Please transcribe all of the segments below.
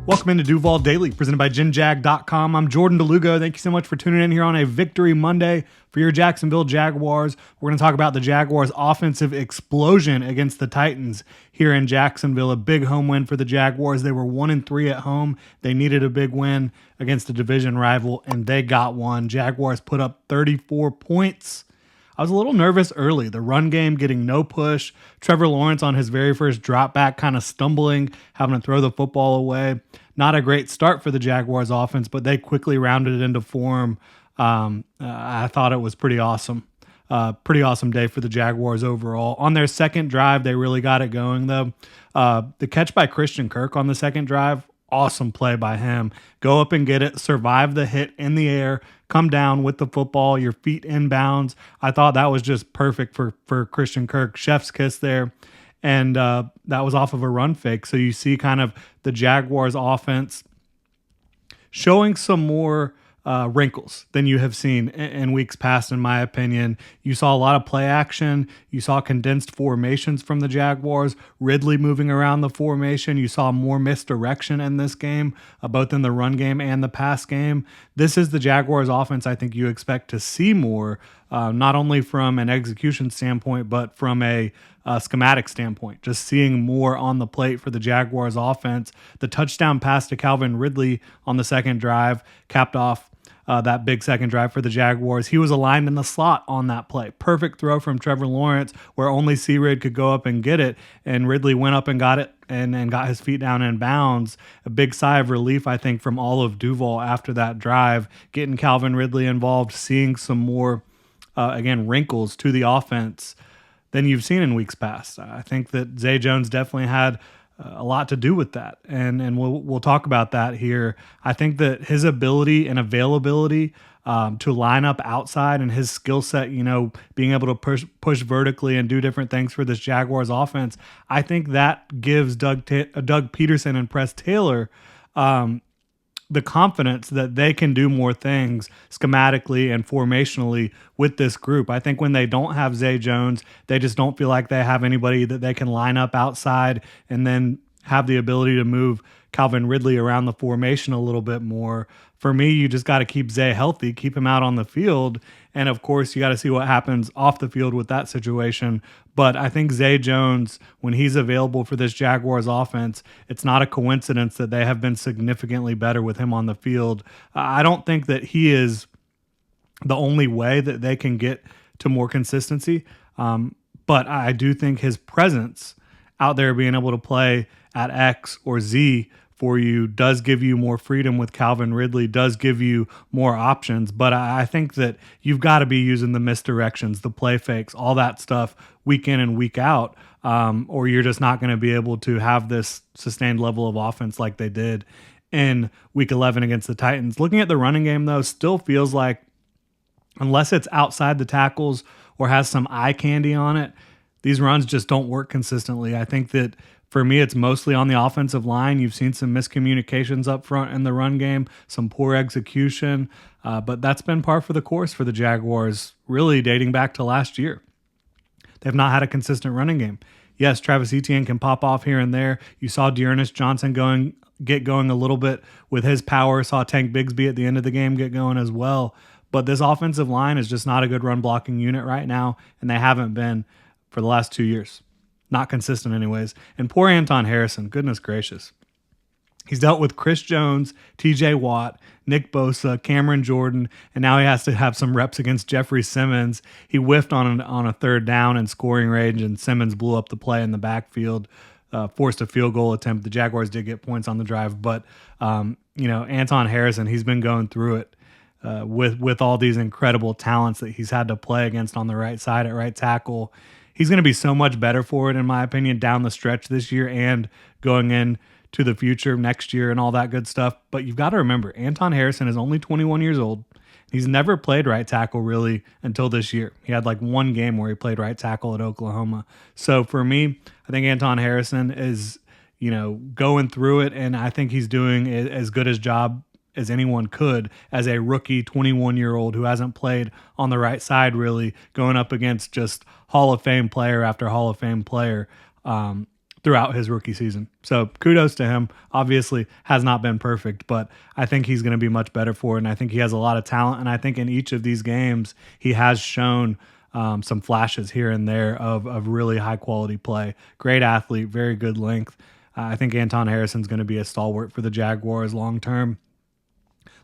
Welcome into Duval Daily, presented by GenJag.com. I'm Jordan Lugo. Thank you so much for tuning in here on a Victory Monday for your Jacksonville Jaguars. We're going to talk about the Jaguars' offensive explosion against the Titans here in Jacksonville. A big home win for the Jaguars. They were 1-3 at home. They needed a big win against a division rival, and they got one. Jaguars put up 34 points. I was a little nervous early. The run game getting no push. Trevor Lawrence on his very first drop back kind of stumbling, having to throw the football away. Not a great start for the Jaguars offense, but they quickly rounded it into form. I thought it was pretty awesome. Pretty awesome day for the Jaguars overall. On their second drive, they really got it going, though. The catch by Christian Kirk on the second drive, awesome play by him. Go up and get it, survive the hit in the air, come down with the football, your feet inbounds. I thought that was just perfect for Christian Kirk. Chef's kiss there. And that was off of a run fake. So you see kind of the Jaguars offense showing some more wrinkles than you have seen in weeks past, in my opinion. You saw a lot of play action. You saw condensed formations from the Jaguars, Ridley moving around the formation. You saw more misdirection in this game, both in the run game and the pass game. This is the Jaguars offense I think you expect to see more, not only from an execution standpoint, but from a schematic standpoint, just seeing more on the plate for the Jaguars offense. The touchdown pass to Calvin Ridley on the second drive capped off that big second drive for the Jaguars. He was aligned in the slot on that play. Perfect throw from Trevor Lawrence where only C-Rid could go up and get it, and Ridley went up and got it and got his feet down in bounds. A big sigh of relief, I think, from all of Duval after that drive, getting Calvin Ridley involved, seeing some more, wrinkles to the offense than you've seen in weeks past. I think that Zay Jones definitely had a lot to do with that, and we'll talk about that here. I think that his ability and availability to line up outside and his skill set, being able to push vertically and do different things for this Jaguars offense, I think that gives Doug Peterson and Press Taylor the confidence that they can do more things schematically and formationally with this group. I think when they don't have Zay Jones, they just don't feel like they have anybody that they can line up outside and then have the ability to move Calvin Ridley around the formation a little bit more. For me, you just got to keep Zay healthy, keep him out on the field. And of course, you got to see what happens off the field with that situation. But I think Zay Jones, when he's available for this Jaguars offense, it's not a coincidence that they have been significantly better with him on the field. I don't think that he is the only way that they can get to more consistency. But I do think his presence out there, being able to play at X or Z for you, does give you more freedom with Calvin Ridley, does give you more options. But I think that you've got to be using the misdirections, the play fakes, all that stuff week in and week out, or you're just not going to be able to have this sustained level of offense like they did in week 11 against the Titans. Looking at the running game, though, still feels like, unless it's outside the tackles or has some eye candy on it, these runs just don't work consistently. I think that for me, it's mostly on the offensive line. You've seen some miscommunications up front in the run game, some poor execution, but that's been par for the course for the Jaguars, really dating back to last year. They've not had a consistent running game. Yes, Travis Etienne can pop off here and there. You saw Dearness Johnson get going a little bit with his power. Saw Tank Bigsby at the end of the game get going as well. But this offensive line is just not a good run blocking unit right now, and they haven't been for the last 2 years. Not consistent anyways. And poor Anton Harrison, goodness gracious. He's dealt with Chris Jones, TJ Watt, Nick Bosa, Cameron Jordan, and now he has to have some reps against Jeffrey Simmons. He whiffed on a third down in scoring range, and Simmons blew up the play in the backfield, forced a field goal attempt. The Jaguars did get points on the drive, but Anton Harrison, he's been going through it with all these incredible talents that he's had to play against on the right side at right tackle. He's going to be so much better for it, in my opinion, down the stretch this year and going in to the future next year and all that good stuff. But you've got to remember, Anton Harrison is only 21 years old. He's never played right tackle really until this year. He had like one game where he played right tackle at Oklahoma. So for me, I think Anton Harrison is, going through it, and I think he's doing as good a job as anyone could as a rookie 21-year-old who hasn't played on the right side really, going up against just Hall of Fame player after Hall of Fame player. throughout his rookie season. So kudos to him. Obviously has not been perfect, but I think he's going to be much better for it. And I think he has a lot of talent. And I think in each of these games, he has shown some flashes here and there of really high quality play. Great athlete, very good length. I think Anton Harrison's going to be a stalwart for the Jaguars long term.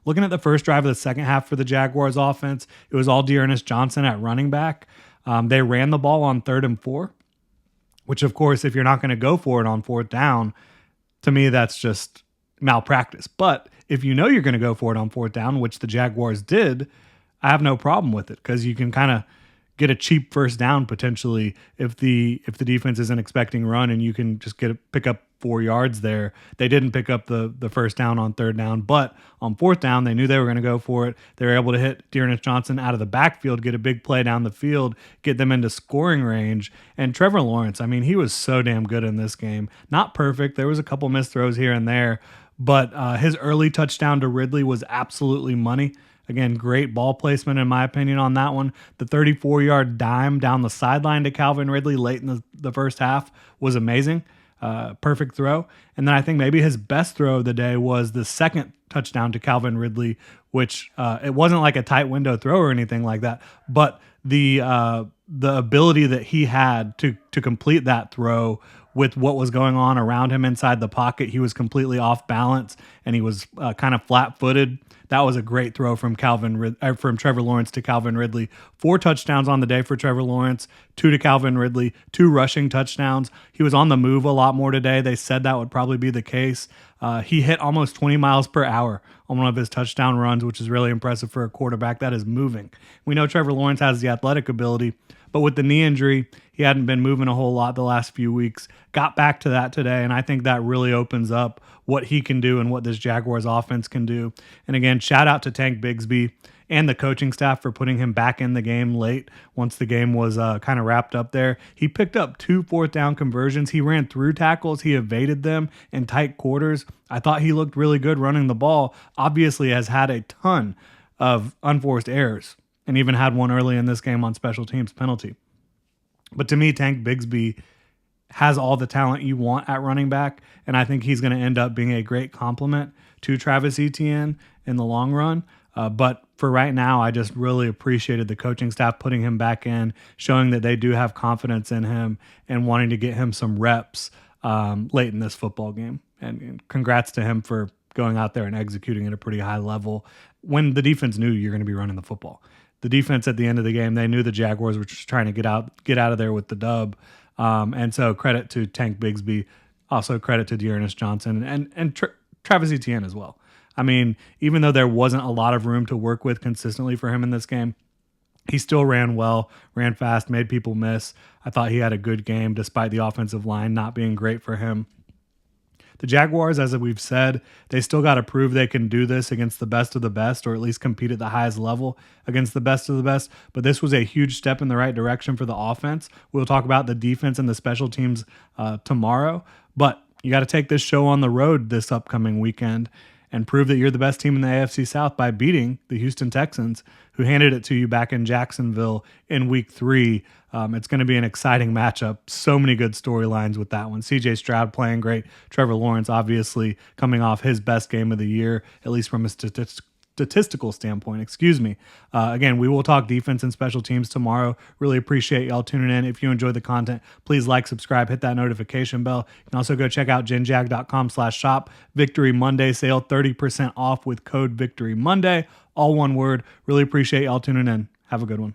Looking at the first drive of the second half for the Jaguars offense, it was all Dearness Johnson at running back. They ran the ball on 3rd and 4, which, of course, if you're not going to go for it on 4th down, to me, that's just malpractice. But if you know you're going to go for it on 4th down, which the Jaguars did, I have no problem with it because you can kind of get a cheap first down potentially if the defense isn't expecting run and you can just pick up 4 yards there. They didn't pick up the first down on 3rd down, but on 4th down, they knew they were going to go for it. They were able to hit Dearness Johnson out of the backfield, get a big play down the field, get them into scoring range. And Trevor Lawrence, I mean, he was so damn good in this game. Not perfect. There was a couple missed throws here and there, but his early touchdown to Ridley was absolutely money. Again, great ball placement in my opinion on that one. The 34-yard dime down the sideline to Calvin Ridley late in the first half was amazing. Perfect throw. And then I think maybe his best throw of the day was the second touchdown to Calvin Ridley, which it wasn't like a tight window throw or anything like that, but the ability that he had to complete that throw with what was going on around him inside the pocket. He was completely off balance and he was kind of flat-footed. That was a great throw from Trevor Lawrence to Calvin Ridley. 4 touchdowns on the day for Trevor Lawrence, 2 to Calvin Ridley, 2 rushing touchdowns. He was on the move a lot more today. They said that would probably be the case. He hit almost 20 miles per hour on one of his touchdown runs, which is really impressive for a quarterback that is moving. We know Trevor Lawrence has the athletic ability, but with the knee injury, he hadn't been moving a whole lot the last few weeks. Got back to that today, and I think that really opens up what he can do and what this Jaguars offense can do. And again, shout out to Tank Bigsby and the coaching staff for putting him back in the game late once the game was kind of wrapped up there. He picked up 2 4th down conversions. He ran through tackles. He evaded them in tight quarters. I thought he looked really good running the ball. Obviously has had a ton of unforced errors and even had one early in this game on special teams penalty. But to me, Tank Bigsby has all the talent you want at running back, and I think he's going to end up being a great complement to Travis Etienne in the long run. But for right now, I just really appreciated the coaching staff putting him back in, showing that they do have confidence in him and wanting to get him some reps late in this football game. And congrats to him for going out there and executing at a pretty high level when the defense knew you're going to be running the football. The defense at the end of the game, they knew the Jaguars were just trying to get out of there with the dub. And so credit to Tank Bigsby, also credit to Dearness Johnson and Travis Etienne as well. I mean, even though there wasn't a lot of room to work with consistently for him in this game, he still ran well, ran fast, made people miss. I thought he had a good game despite the offensive line not being great for him. The Jaguars, as we've said, they still got to prove they can do this against the best of the best, or at least compete at the highest level against the best of the best. But this was a huge step in the right direction for the offense. We'll talk about the defense and the special teams tomorrow. But you got to take this show on the road this upcoming weekend and prove that you're the best team in the AFC South by beating the Houston Texans, who handed it to you back in Jacksonville in week 3. It's going to be an exciting matchup. So many good storylines with that one. CJ Stroud playing great. Trevor Lawrence obviously coming off his best game of the year, at least from a statistical standpoint. Again, we will talk defense and special teams tomorrow. Really appreciate y'all tuning in. If you enjoy the content, please like, subscribe, hit that notification bell. You can also go check out genjag.com/shop. Victory Monday sale, 30% off with code Victory Monday. All one word. Really appreciate y'all tuning in. Have a good one.